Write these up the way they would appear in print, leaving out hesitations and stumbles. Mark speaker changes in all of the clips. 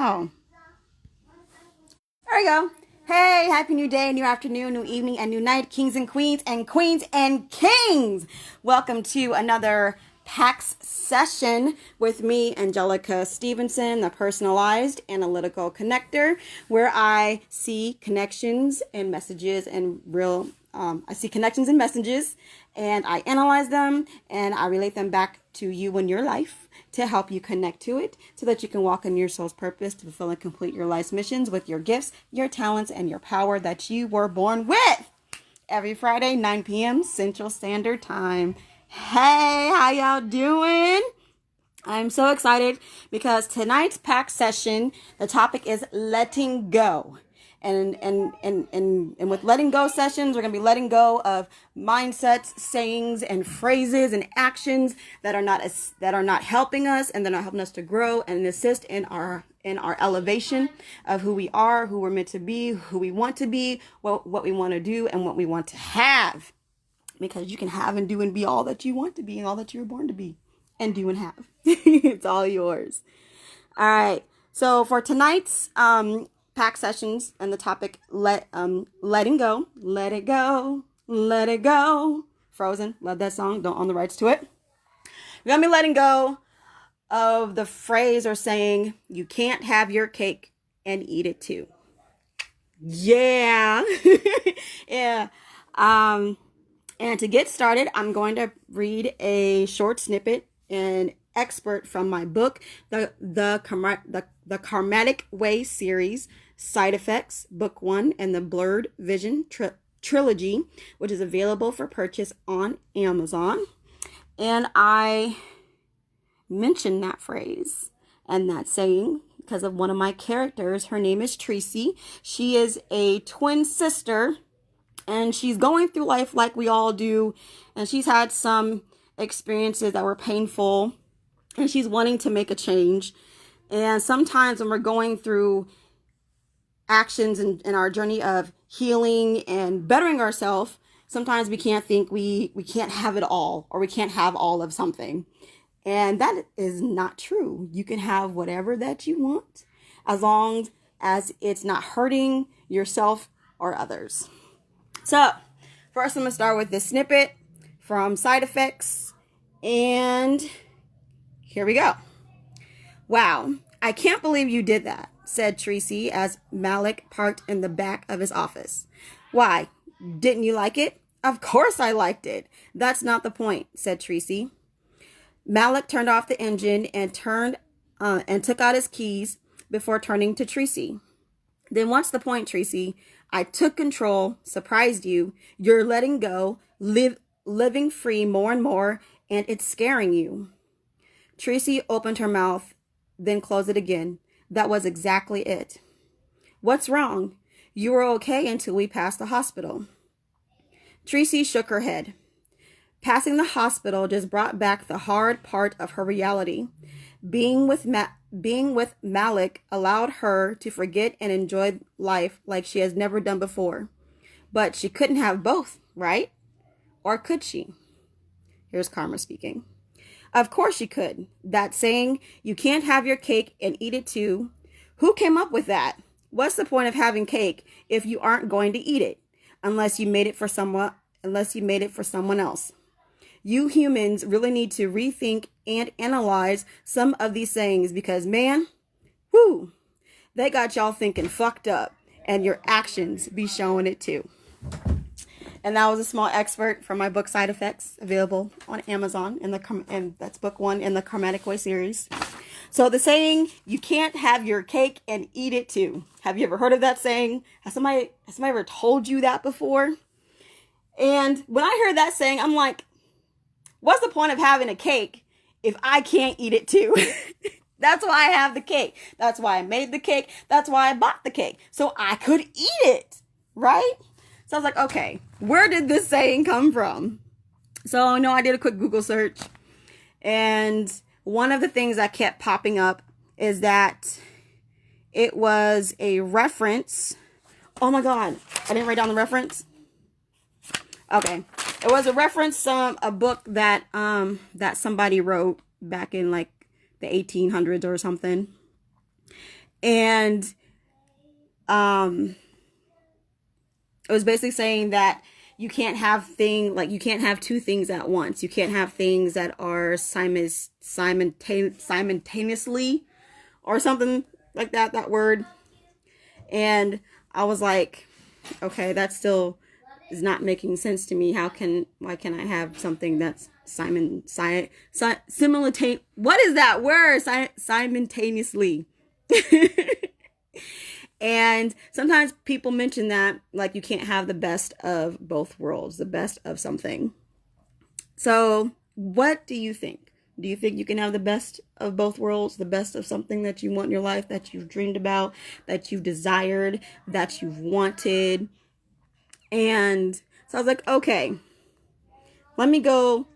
Speaker 1: go. There we go. Hey, happy new day, new afternoon, new evening, and new night, kings and queens and queens and kings. Welcome to another PAC session with me, Angelica Stevenson, the personalized analytical connector, where I see connections and messages and and I analyze them and I relate them back to you in your life to help you connect to it so that you can walk in your soul's purpose to fulfill and complete your life's missions with your gifts, your talents, and your power that you were born with. Every Friday, 9 p.m. Central Standard Time. Hey, how y'all doing? I'm so excited because tonight's PAC session, the topic is letting go. And with letting go sessions, we're going to be letting go of mindsets, sayings, and phrases and actions that are not helping us and they're not helping us to grow and assist in our elevation of who we are, who we're meant to be, who we want to be, what we want to do, and what we want to have. Because you can have and do and be all that you want to be and all that you were born to be and do and have. It's all yours. All right. So for tonight's PAC sessions and the topic letting go, let it go, let it go. Frozen, love that song. Don't own the rights to it. We're gonna be letting go of the phrase or saying you can't have your cake and eat it too. Yeah. Yeah. And to get started, I'm going to read a short snippet, an excerpt from my book, the Karmatic Way series, Side Effects, Book 1, and the Blurred Vision Trilogy, which is available for purchase on Amazon. And I mentioned that phrase and that saying because of one of my characters. Her name is Tracy. She is a twin sister. And she's going through life like we all do. And she's had some experiences that were painful. And she's wanting to make a change. And sometimes when we're going through actions in our journey of healing and bettering ourselves, sometimes we can't think we can't have it all. Or we can't have all of something. And that is not true. You can have whatever that you want. As long as it's not hurting yourself or others. So, first I'm going to start with this snippet from Side Effects, and here we go. Wow, I can't believe you did that, said Tracy as Malik parked in the back of his office. Why, didn't you like it? Of course I liked it. That's not the point, said Tracy. Malik turned off the engine and took out his keys before turning to Tracy. Then what's the point, Tracy? I took control, surprised you. You're letting go, living free more and more, and it's scaring you. Tracy opened her mouth, then closed it again. That was exactly it. What's wrong? You were okay until we passed the hospital. Tracy shook her head. Passing the hospital just brought back the hard part of her reality. Being with Malik allowed her to forget and enjoy life like she has never done before. But she couldn't have both, right? Or could she? Here's Karma speaking. Of course she could. That saying, you can't have your cake and eat it too. Who came up with that? What's the point of having cake if you aren't going to eat it? Unless you made it for someone else. You humans really need to rethink and analyze some of these sayings because, man, whoo, they got y'all thinking fucked up and your actions be showing it too. And that was a small excerpt from my book Side Effects, available on Amazon, and that's book 1 in the Karmatic Way series. So the saying, you can't have your cake and eat it too. Have you ever heard of that saying? Has somebody ever told you that before? And when I heard that saying, I'm like, what's the point of having a cake if I can't eat it too? That's why I have the cake. That's why I made the cake. That's why I bought the cake. So I could eat it, right? So I was like, okay, where did this saying come from? So I did a quick Google search. And one of the things that kept popping up is that it was a reference. Oh my God, I didn't write down the reference. Okay. It was a reference, a book that somebody wrote back in like the 1800s or something. And it was basically saying that you can't have you can't have two things at once. You can't have things that are simultaneously or something like that word. And I was like, okay, that still is not making sense to me. Why can I have something that's simultaneous? What is that word? Simultaneously. And sometimes people mention that, like, you can't have the best of both worlds, the best of something. So what do you think? Do you think you can have the best of both worlds, the best of something that you want in your life, that you've dreamed about, that you've desired, that you've wanted? And so I was like, okay, let me go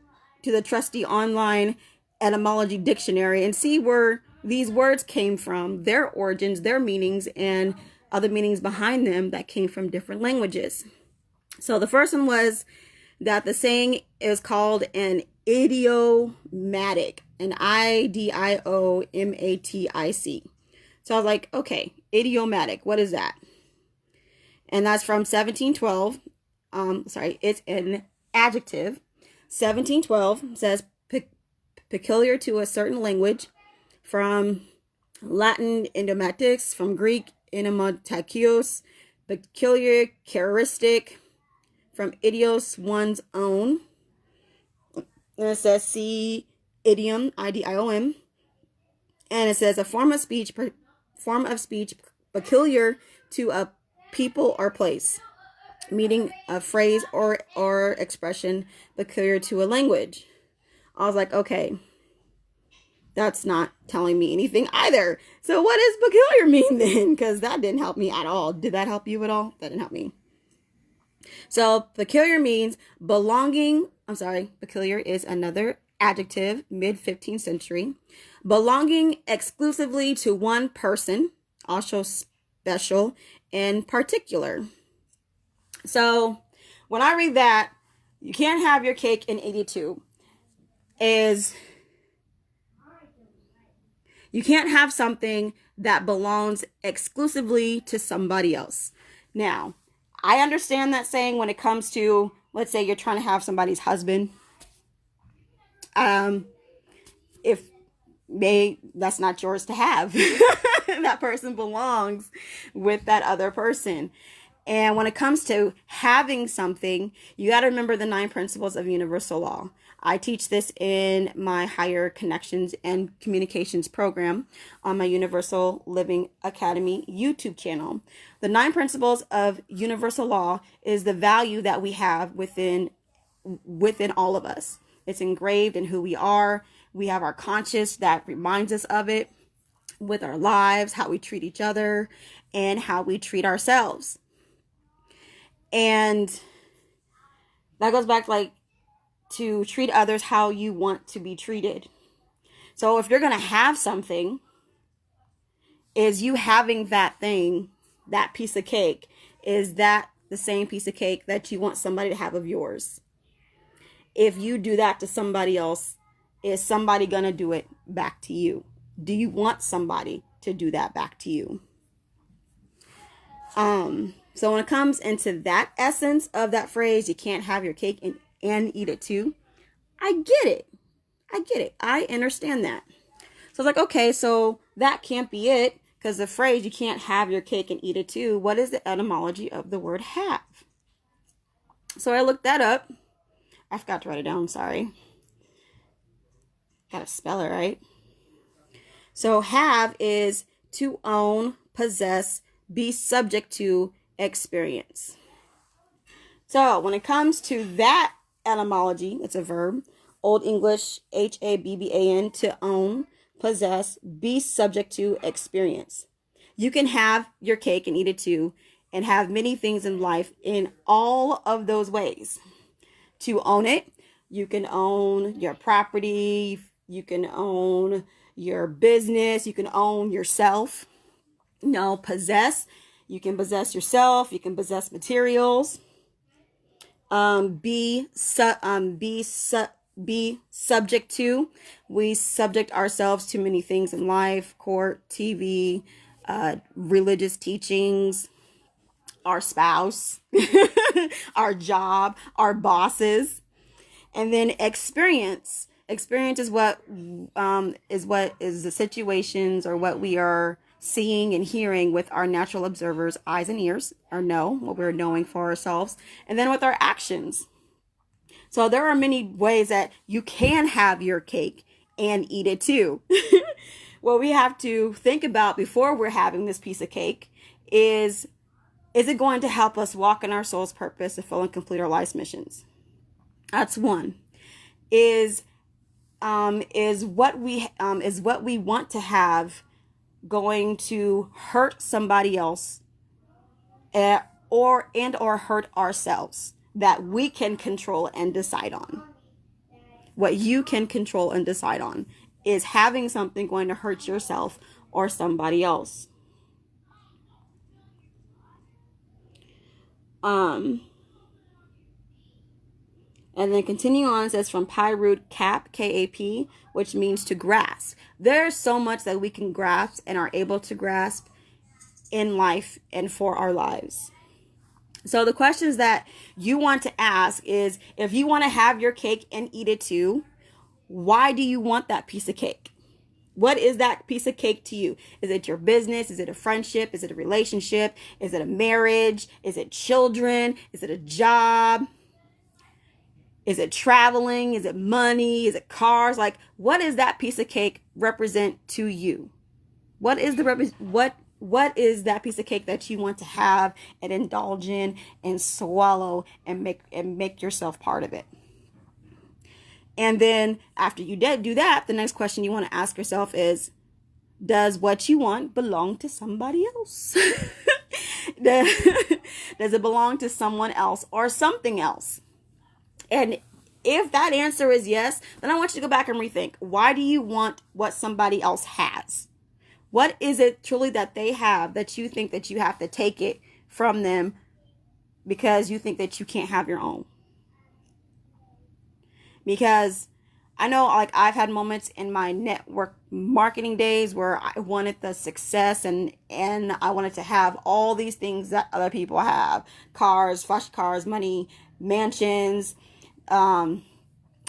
Speaker 1: to the trusty online etymology dictionary and see where these words came from, their origins, their meanings, and other meanings behind them that came from different languages. So the first one was that the saying is called an idiomatic, an idiomatic. So I was like, okay, idiomatic, what is that? And that's from 1712. It's an adjective. 1712 says peculiar to a certain language, from Latin idiomatics, from Greek idiomatikos, peculiar, characteristic, from idios, one's own. And it says see idiom, idiom, and it says a form of speech peculiar to a people or place, meaning a phrase or expression peculiar to a language. I was like, okay, that's not telling me anything either. So what does peculiar mean then? Because that didn't help me at all. Did that help you at all? That didn't help me. So peculiar means belonging. Peculiar is another adjective, mid-15th century. Belonging exclusively to one person, also special and particular. So when I read that, you can't have your cake and eat it too, is you can't have something that belongs exclusively to somebody else. Now, I understand that saying when it comes to, let's say you're trying to have somebody's husband. If that's not yours to have. That person belongs with that other person. And when it comes to having something, you got to remember the 9 principles of universal law. I teach this in my Higher Connections and Communications program on my Universal Living Academy YouTube channel. The 9 principles of universal law is the value that we have within all of us. It's engraved in who we are. We have our conscience that reminds us of it with our lives, how we treat each other, and how we treat ourselves. And that goes back to treat others how you want to be treated. So if you're going to have something, is you having that thing, that piece of cake, is that the same piece of cake that you want somebody to have of yours? If you do that to somebody else, is somebody going to do it back to you? Do you want somebody to do that back to you? So when it comes into that essence of that phrase, you can't have your cake and eat it too. I get it. I understand that. So I was like, okay, so that can't be it, because the phrase, you can't have your cake and eat it too. What is the etymology of the word have? So I looked that up. I forgot to write it down, sorry. Gotta spell it right. So have is to own, possess, be subject to, experience. So when it comes to that etymology, it's a verb. Old English, HABBAN, to own, possess, be subject to, experience. You can have your cake and eat it too, and have many things in life in all of those ways. To own it, you can own your property, you can own your business, you can own yourself. Possess, you can possess yourself, you can possess materials. Be subject to. We subject ourselves to many things in life: court, TV, religious teachings, our spouse, our job, our bosses, and then experience. Experience is what is the situations or what we are seeing and hearing with our natural observers, eyes and ears, or know what we're knowing for ourselves, and then with our actions. So there are many ways that you can have your cake and eat it too. What we have to think about before we're having this piece of cake is it going to help us walk in our soul's purpose to fulfill and complete our life's missions? That's one. Is what we want to have going to hurt somebody else, or hurt ourselves, that we can control and decide on? What you can control and decide on is having something going to hurt yourself or somebody else. And then continuing on, it says from Pi root cap, K-A-P, which means to grasp. There's so much that we can grasp and are able to grasp in life and for our lives. So the questions that you want to ask is, if you want to have your cake and eat it too, why do you want that piece of cake? What is that piece of cake to you? Is it your business? Is it a friendship? Is it a relationship? Is it a marriage? Is it children? Is it a job? Is it traveling? Is it money? Is it cars? Like, what does that piece of cake represent to you? What is that piece of cake that you want to have and indulge in and swallow and make yourself part of it? And then after you do that, the next question you want to ask yourself is, does what you want belong to somebody else? Does it belong to someone else or something else? And if that answer is yes, then I want you to go back and rethink. Why do you want what somebody else has? What is it truly that they have that you think that you have to take it from them because you think that you can't have your own? Because I know, like, I've had moments in my network marketing days where I wanted the success and I wanted to have all these things that other people have. Cars, flash cars, money, mansions, and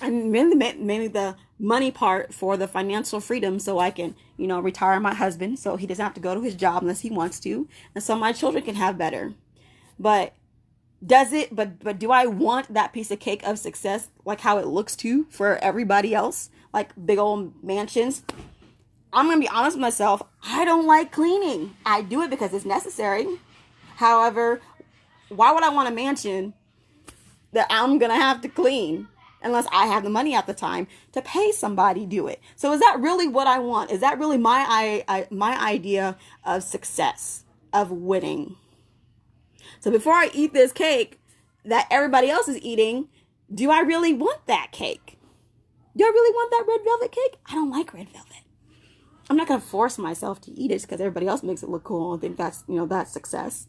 Speaker 1: mainly the money part for the financial freedom, so I can, retire my husband so he doesn't have to go to his job unless he wants to, and so my children can have better. But do I want that piece of cake of success, like how it looks to for everybody else, like big old mansions? I'm gonna be honest with myself. I don't like cleaning. I do it because it's necessary. However, why would I want a mansion that I'm gonna have to clean unless I have the money at the time to pay somebody do it? So is that really what I want? Is that really my idea of success, of winning? So before I eat this cake that everybody else is eating, do I really want that cake? Do I really want that red velvet cake? I don't like red velvet. I'm not gonna force myself to eat it because everybody else makes it look cool and think that's that's success.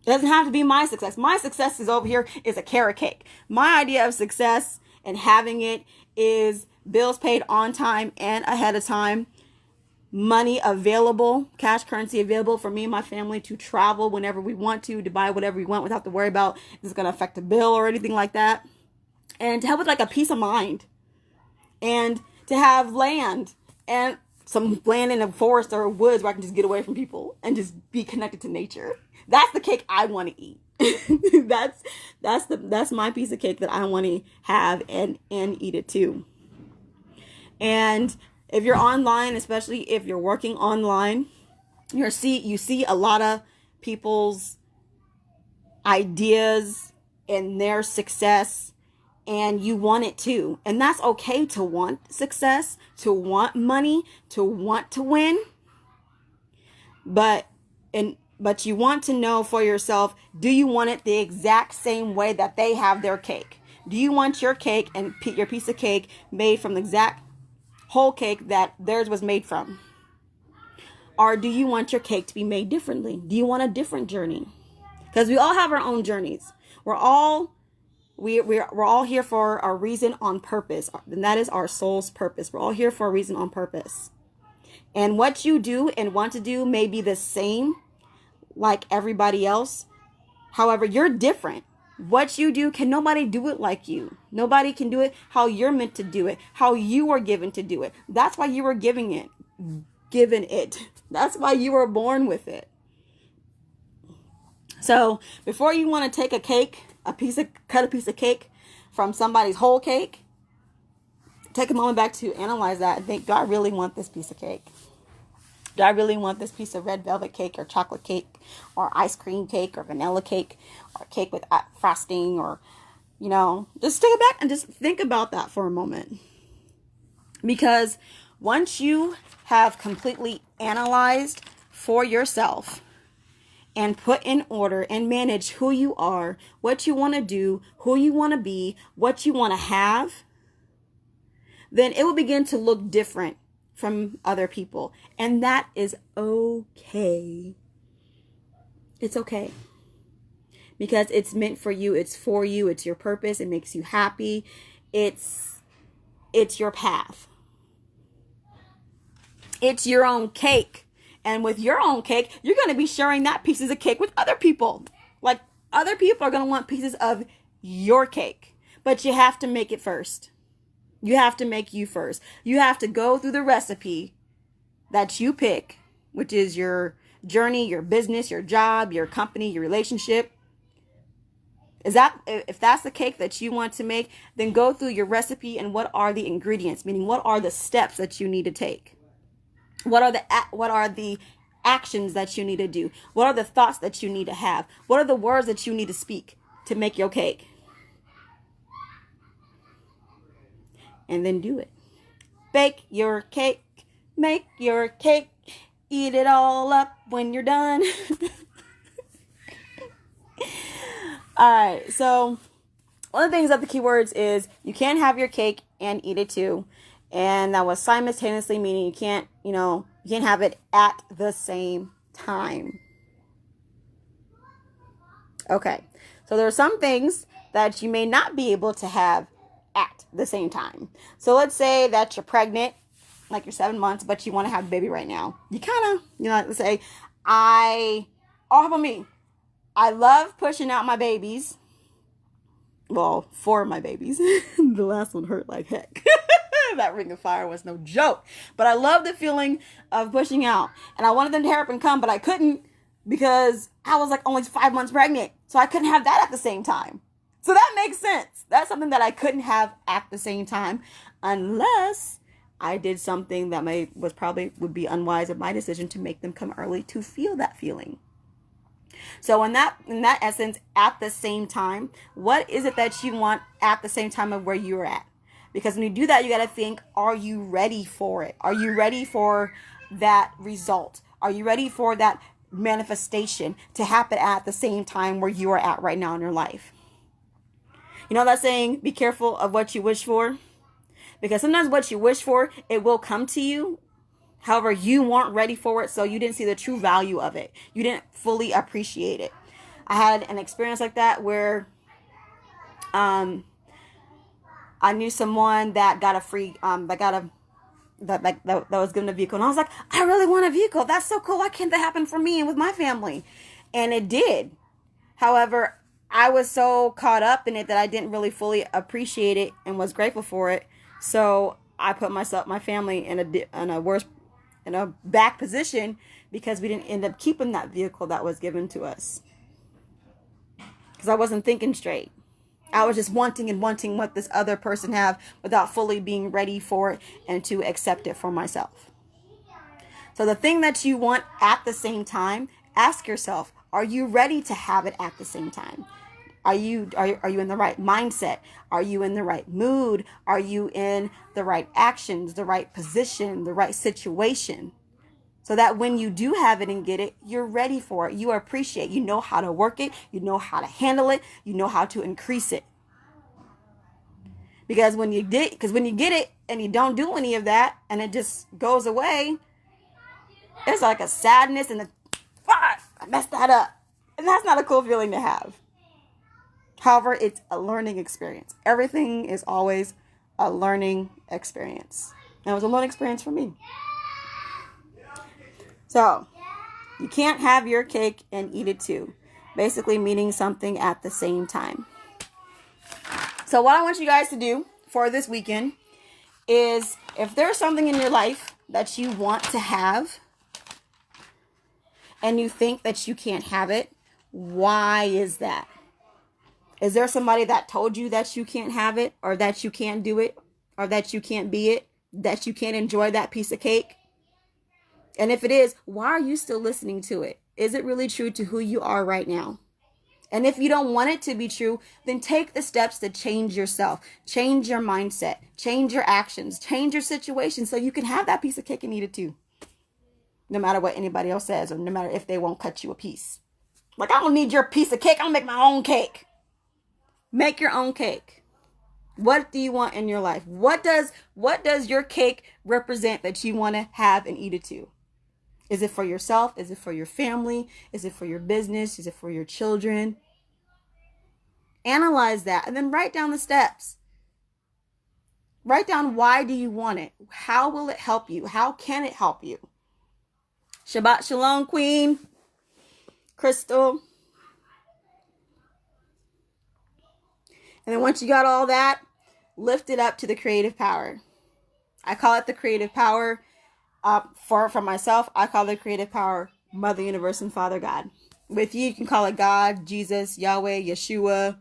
Speaker 1: It doesn't have to be my success. My success is over here is a carrot cake. My idea of success and having it is bills paid on time and ahead of time, money available, cash currency available for me and my family to travel whenever we want to buy whatever we want without to worry about if it's going to affect a bill or anything like that. And to have like a peace of mind, and to have land and some land in a forest or woods where I can just get away from people and just be connected to nature. That's the cake I want to eat. that's my piece of cake that I want to have and eat it too. And if you're online, especially if you're working online, you see a lot of people's ideas and their success, and you want it too. And that's okay to want success, to want money, to want to win. But you want to know for yourself, do you want it the exact same way that they have their cake? Do you want your cake and your piece of cake made from the exact whole cake that theirs was made from? Or do you want your cake to be made differently? Do you want a different journey? Because we all have our own journeys. We're all here for a reason on purpose, and that is our soul's purpose. We're all here for a reason on purpose. And what you do and want to do may be the same like everybody else. However, you're different. What you do, can nobody do it like you. Nobody can do it how you're meant to do it, how you were given to do it. That's why you were given it. That's why you were born with it. So before you want to take cut a piece of cake from somebody's whole cake, take a moment back to analyze that and think, do I really want this piece of cake? Do I really want this piece of red velvet cake or chocolate cake or ice cream cake or vanilla cake or cake with frosting or, just take it back and just think about that for a moment. Because once you have completely analyzed for yourself and put in order and manage who you are, what you want to do, who you want to be, what you want to have, then it will begin to look different from other people. And that is okay. It's okay. Because it's meant for you. It's for you. It's your purpose. It makes you happy. It's your path. It's your own cake. And with your own cake, you're going to be sharing that pieces of cake with other people. Like, other people are going to want pieces of your cake. But you have to make it first. You have to make you first. You have to go through the recipe that you pick, which is your journey, your business, your job, your company, your relationship. If that's the cake that you want to make, then go through your recipe and what are the ingredients, meaning what are the steps that you need to take? What are the actions that you need to do? What are the thoughts that you need to have? What are the words that you need to speak to make your cake? And then do it. Bake your cake, make your cake, eat it all up when you're done. All right, so one of the things of the keywords is you can't have your cake and eat it too. And that was simultaneously, meaning you can't have it at the same time. Okay, so there are some things that you may not be able to have at the same time. So let's say that you're pregnant, like you're 7 months, but you want to have a baby right now. You kind of, let's say, how about me? I love pushing out my babies. Well, 4 of my babies. The last one hurt like heck. That ring of fire was no joke. But I love the feeling of pushing out. And I wanted them to hurry up and come, but I couldn't because I was like only 5 months pregnant. So I couldn't have that at the same time. So that makes sense. That's something that I couldn't have at the same time unless I did something that would be unwise of my decision to make them come early to feel that feeling. So in that essence, at the same time, what is it that you want at the same time of where you're at? Because when you do that, you got to think, are you ready for it? Are you ready for that result? Are you ready for that manifestation to happen at the same time where you are at right now in your life? You know that saying, be careful of what you wish for? Because sometimes what you wish for, it will come to you. However, you weren't ready for it, so you didn't see the true value of it. You didn't fully appreciate it. I had an experience like that where I knew someone that got a free, that was given a vehicle. And I was like, I really want a vehicle. That's so cool. Why can't that happen for me and with my family? And it did. However, I was so caught up in it that I didn't really fully appreciate it and was grateful for it. So I put my family in a back position because we didn't end up keeping that vehicle that was given to us. Because I wasn't thinking straight. I was just wanting what this other person have without fully being ready for it and to accept it for myself. So the thing that you want at the same time, ask yourself, are you ready to have it at the same time? Are you in the right mindset? Are you in the right mood? Are you in the right actions, the right position, the right situation? So that when you do have it and get it, you're ready for it. You appreciate, you know how to work it. You know how to handle it. You know how to increase it. Because when you get it and you don't do any of that and it just goes away, it's like a sadness and I messed that up. And that's not a cool feeling to have. However, it's a learning experience. Everything is always a learning experience. And it was a learning experience for me. So, you can't have your cake and eat it too. Basically meaning something at the same time. So what I want you guys to do for this weekend is, if there's something in your life that you want to have and you think that you can't have it, why is that? Is there somebody that told you that you can't have it, or that you can't do it, or that you can't be it, that you can't enjoy that piece of cake? And if it is, why are you still listening to it? Is it really true to who you are right now? And if you don't want it to be true, then take the steps to change yourself, change your mindset, change your actions, change your situation so you can have that piece of cake and eat it too. No matter what anybody else says, or no matter if they won't cut you a piece. Like, I don't need your piece of cake. I'll make my own cake. Make your own cake. What do you want in your life? What does your cake represent that you want to have and eat it to? Is it for yourself? Is it for your family? Is it for your business? Is it for your children? Analyze that and then write down the steps. Write down, why do you want it? How will it help you? How can it help you? Shabbat Shalom, Queen. Crystal. And then once you got all that, lift it up to the creative power. I call it the creative power. For myself, I call the creative power Mother Universe and Father God. With you can call it God, Jesus, Yahweh, Yeshua,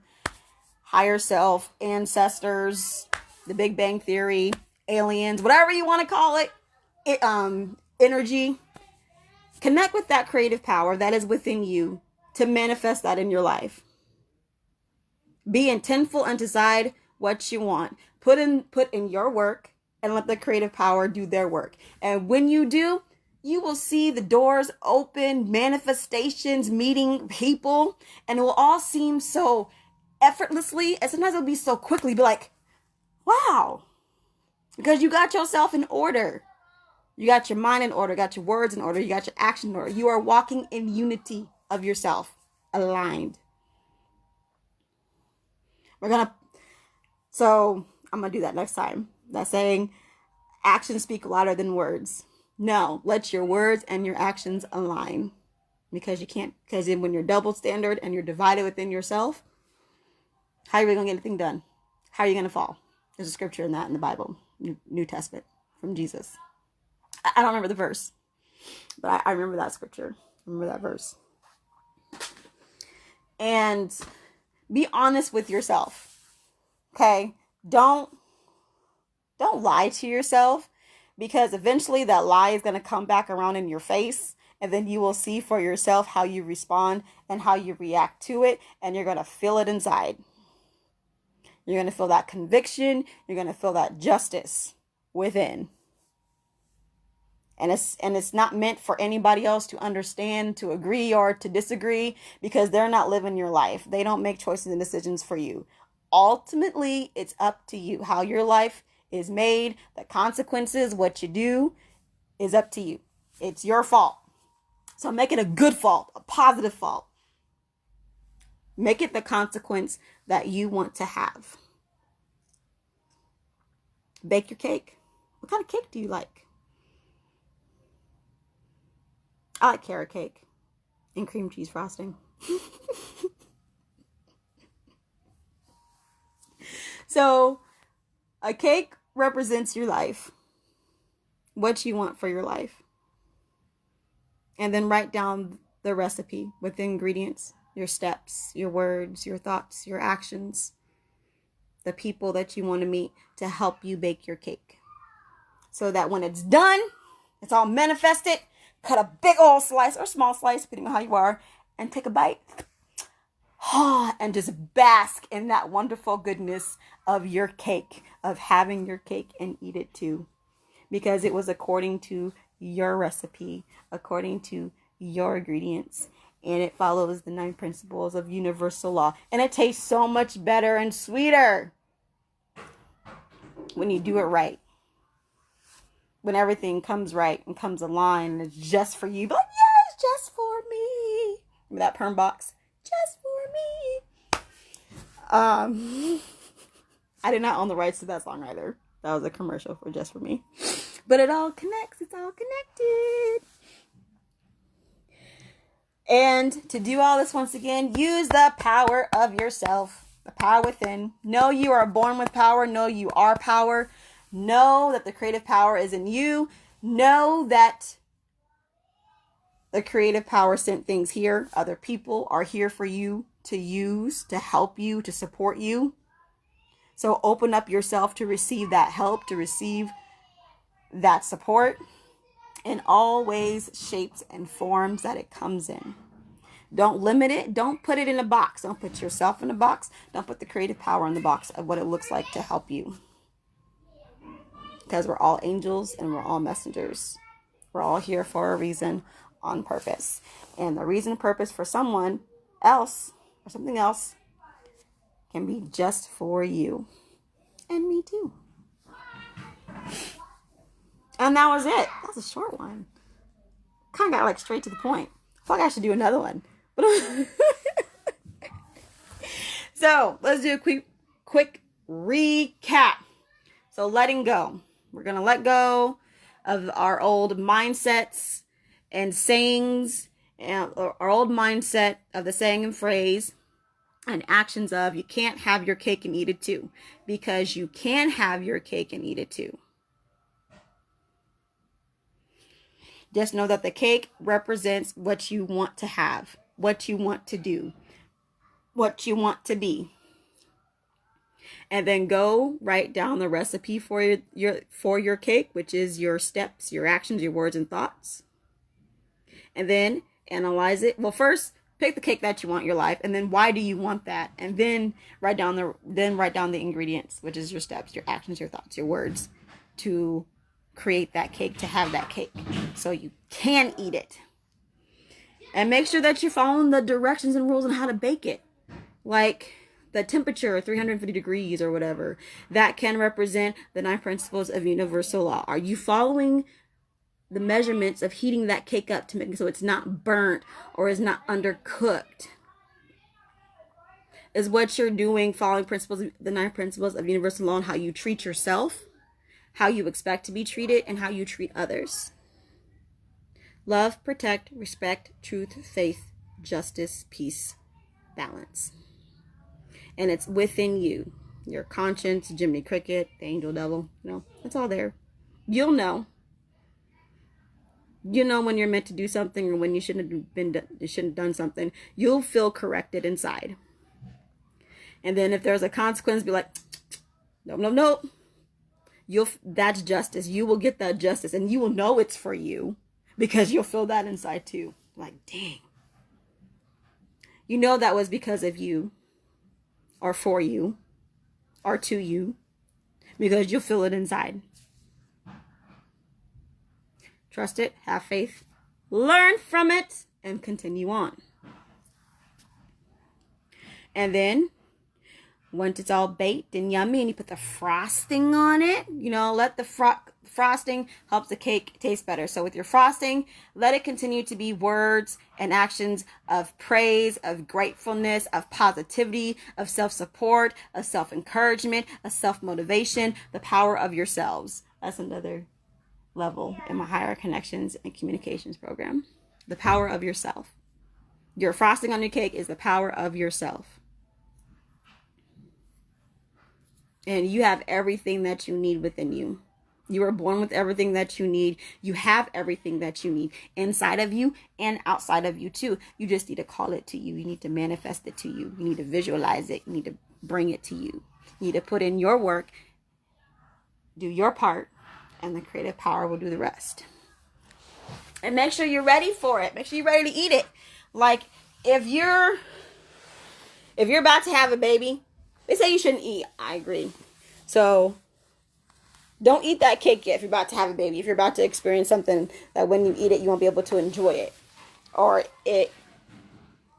Speaker 1: higher self, ancestors, the Big Bang Theory, aliens, whatever you want to call it, energy. Connect with that creative power that is within you to manifest that in your life. Be intentful and decide what you want. Put in your work and let the creative power do their work. And when you do, you will see the doors open, manifestations, meeting people, and it will all seem so effortlessly, and sometimes it'll be so quickly. Be like, wow, because you got yourself in order. You got your mind in order, got your words in order, you got your action in order. You are walking in unity of yourself, aligned. I'm going to do that next time. That saying, actions speak louder than words. No, let your words and your actions align. Because when you're double standard and you're divided within yourself, how are you going to get anything done? How are you going to fall? There's a scripture in that in the Bible, New Testament, from Jesus. I don't remember the verse, but I remember that scripture. I remember that verse. And be honest with yourself. Okay? Don't lie to yourself, because eventually that lie is going to come back around in your face, and then you will see for yourself how you respond and how you react to it, and you're going to feel it inside. You're going to feel that conviction. You're going to feel that justice within. And it's not meant for anybody else to understand, to agree, or to disagree, because they're not living your life. They don't make choices and decisions for you. Ultimately, it's up to you. How your life is made, the consequences, what you do, is up to you. It's your fault. So make it a good fault, a positive fault. Make it the consequence that you want to have. Bake your cake. What kind of cake do you like? I like carrot cake and cream cheese frosting. So, a cake represents your life. What you want for your life. And then write down the recipe with the ingredients, your steps, your words, your thoughts, your actions, the people that you want to meet to help you bake your cake. So that when it's done, it's all manifested, cut a big old slice or small slice, depending on how you are, and take a bite. And just bask in that wonderful goodness of your cake, of having your cake and eat it too. Because it was according to your recipe, according to your ingredients, and it follows the 9 principles of universal law. And it tastes so much better and sweeter when you do it right. When everything comes right and comes aligned and it's just for you. But yes, just for me. Remember that perm box? Just for me. I did not own the rights to that song either. That was a commercial for Just For Me. But it all connects. It's all connected. And to do all this once again, use the power of yourself, the power within. Know you are born with power. Know you are power. Know that the creative power is in you. Know that the creative power sent things here. Other people are here for you to use, to help you, to support you. So open up yourself to receive that help, to receive that support in all ways, shapes, and forms that it comes in. Don't limit it. Don't put it in a box. Don't put yourself in a box. Don't put the creative power in the box of what it looks like to help you. Because we're all angels and we're all messengers. We're all here for a reason, on purpose. And the reason and purpose for someone else or something else can be just for you. And me too. And that was it. That was a short one. Kind of got like straight to the point. I feel like I should do another one. So let's do a quick recap. So letting go. We're going to let go of our old mindsets and sayings, and our old mindset of the saying and phrase and actions of you can't have your cake and eat it too. Because you can have your cake and eat it too. Just know that the cake represents what you want to have, what you want to do, what you want to be. And then go write down the recipe for your cake, which is your steps, your actions, your words, and thoughts. And then analyze it. Well, first, pick the cake that you want in your life, and then why do you want that? And then write down the ingredients, which is your steps, your actions, your thoughts, your words, to create that cake, to have that cake, so you can eat it. And make sure that you're following the directions and rules on how to bake it, like the temperature, 350 degrees or whatever. That can represent the 9 principles of universal law. Are you following the measurements of heating that cake up to make it so it's not burnt or is not undercooked? Is what you're doing following the 9 principles of universal law and how you treat yourself, how you expect to be treated, and how you treat others? Love, protect, respect, truth, faith, justice, peace, balance. And it's within you. Your conscience, Jiminy Cricket, the angel devil. It's all there. You'll know. You know when you're meant to do something or when you shouldn't have done something. You'll feel corrected inside. And then if there's a consequence, be like, no. That's justice. You will get that justice, and you will know it's for you because you'll feel that inside too. Like, dang. You know that was because of you, or for you, or to you, because you'll feel it inside. Trust it, have faith, learn from it, and continue on. And then once it's all baked and yummy and you put the frosting on it, let the frosting helps the cake taste better. So with your frosting, let it continue to be words and actions of praise, of gratefulness, of positivity, of self-support, of self-encouragement, of self-motivation, the power of yourselves. That's another level in my Higher Connections and Communications program. The power of yourself. Your frosting on your cake is the power of yourself. And you have everything that you need within you. You were born with everything that you need. You have everything that you need inside of you and outside of you too. You just need to call it to you. You need to manifest it to you. You need to visualize it. You need to bring it to you. You need to put in your work, do your part, and the creative power will do the rest. And make sure you're ready for it. Make sure you're ready to eat it. Like if you're about to have a baby, they say you shouldn't eat. I agree. So don't eat that cake yet if you're about to have a baby. If you're about to experience something that when you eat it, you won't be able to enjoy it. Or it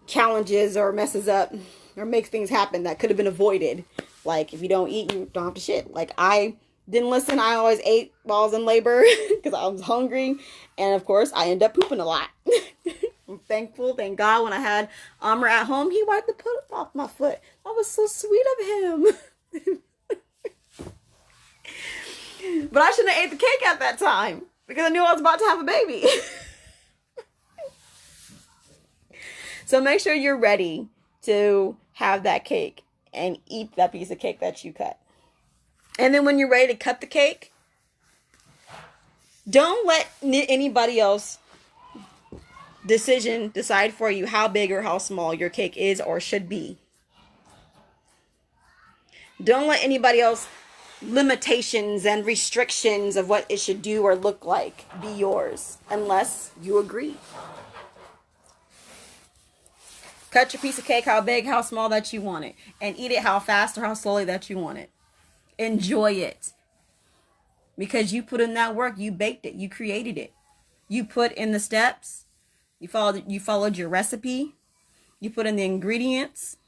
Speaker 1: challenges or messes up or makes things happen that could have been avoided. Like if you don't eat, you don't have to shit. Like I didn't listen. I always ate while I was in labor because I was hungry. And of course, I ended up pooping a lot. I'm thankful. Thank God when I had Amr at home, he wiped the poop off my foot. That was so sweet of him. But I shouldn't have ate the cake at that time because I knew I was about to have a baby. So make sure you're ready to have that cake and eat that piece of cake that you cut. And then when you're ready to cut the cake, don't let anybody else decide for you how big or how small your cake is or should be. Don't let anybody else limitations and restrictions of what it should do or look like be yours unless you agree. Cut your piece of cake how big, how small that you want it, and eat it how fast or how slowly that you want it. Enjoy it. Because you put in that work, you baked it, you created it. You put in the steps, you followed your recipe, you put in the ingredients,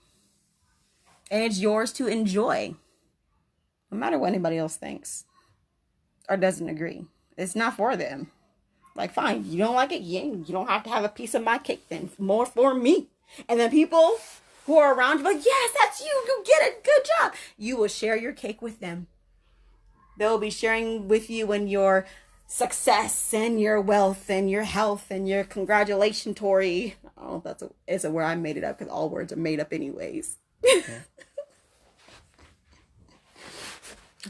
Speaker 1: and it's yours to enjoy. No matter what anybody else thinks or doesn't agree. It's not for them. Like, fine, you don't like it, you don't have to have a piece of my cake then. More for me. And then people who are around you like, yes, that's you. You get it. Good job. You will share your cake with them. They'll be sharing with you in your success and your wealth and your health and your congratulatory. Oh, it's a word I made it up because all words are made up anyways. Yeah.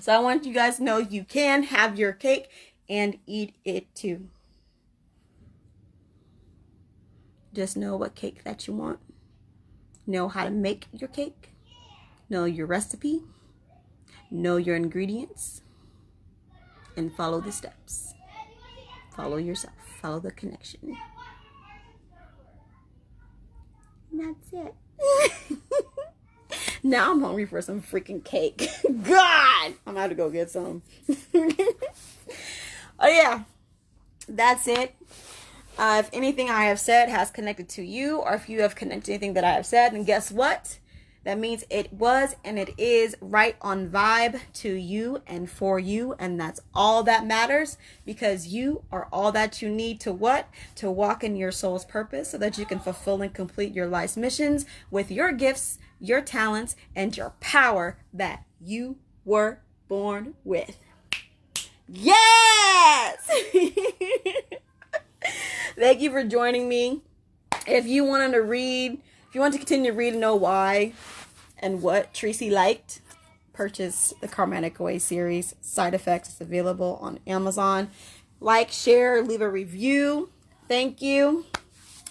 Speaker 1: So I want you guys to know you can have your cake and eat it too. Just know what cake that you want. Know how to make your cake. Know your recipe. Know your ingredients. And follow the steps. Follow yourself. Follow the connection. And that's it. Now I'm hungry for some freaking cake. God! I'm gonna have to go get some. Oh yeah. That's it. If anything I have said has connected to you, or if you have connected to anything that I have said, then guess what? That means it was and it is right on vibe to you and for you. And that's all that matters, because you are all that you need to what? To walk in your soul's purpose so that you can fulfill and complete your life's missions with your gifts, your talents, and your power that you were born with. Yes! Thank you for joining me. If you want to continue to read and know why and what Tracy liked, purchase the Karmatic Way series. Side Effects is available on Amazon. Like, share, leave a review. Thank you.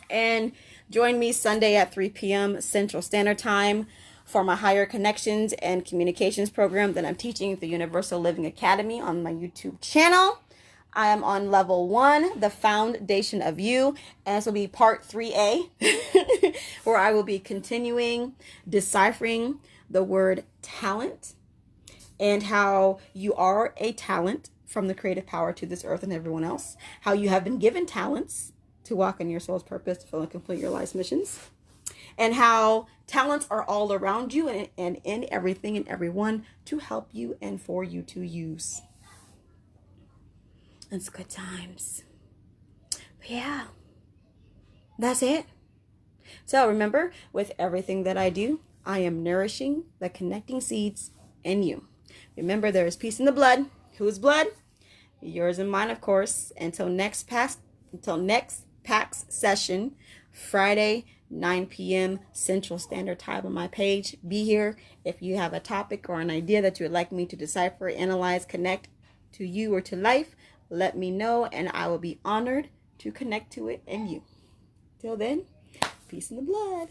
Speaker 1: And join me Sunday at 3 p.m. Central Standard Time for my Higher Connections and Communications program that I'm teaching at the Universal Living Academy on my YouTube channel. I am on level 1, the foundation of you, and this will be part 3A, where I will be continuing deciphering the word talent and how you are a talent from the creative power to this earth and everyone else, how you have been given talents to walk in your soul's purpose, to fulfill and complete your life's missions, and how talents are all around you and in everything and everyone to help you and for you to use. It's good times. But yeah, that's it. So remember, with everything that I do, I am nourishing the connecting seeds in you. Remember, there is peace in the blood. Whose blood? Yours and mine, of course. Until next PAC session, Friday, 9 p.m. Central Standard Time on my page. Be here if you have a topic or an idea that you would like me to decipher, analyze, connect to you or to life. Let me know, and I will be honored to connect to it and you. Till then, peace in the blood.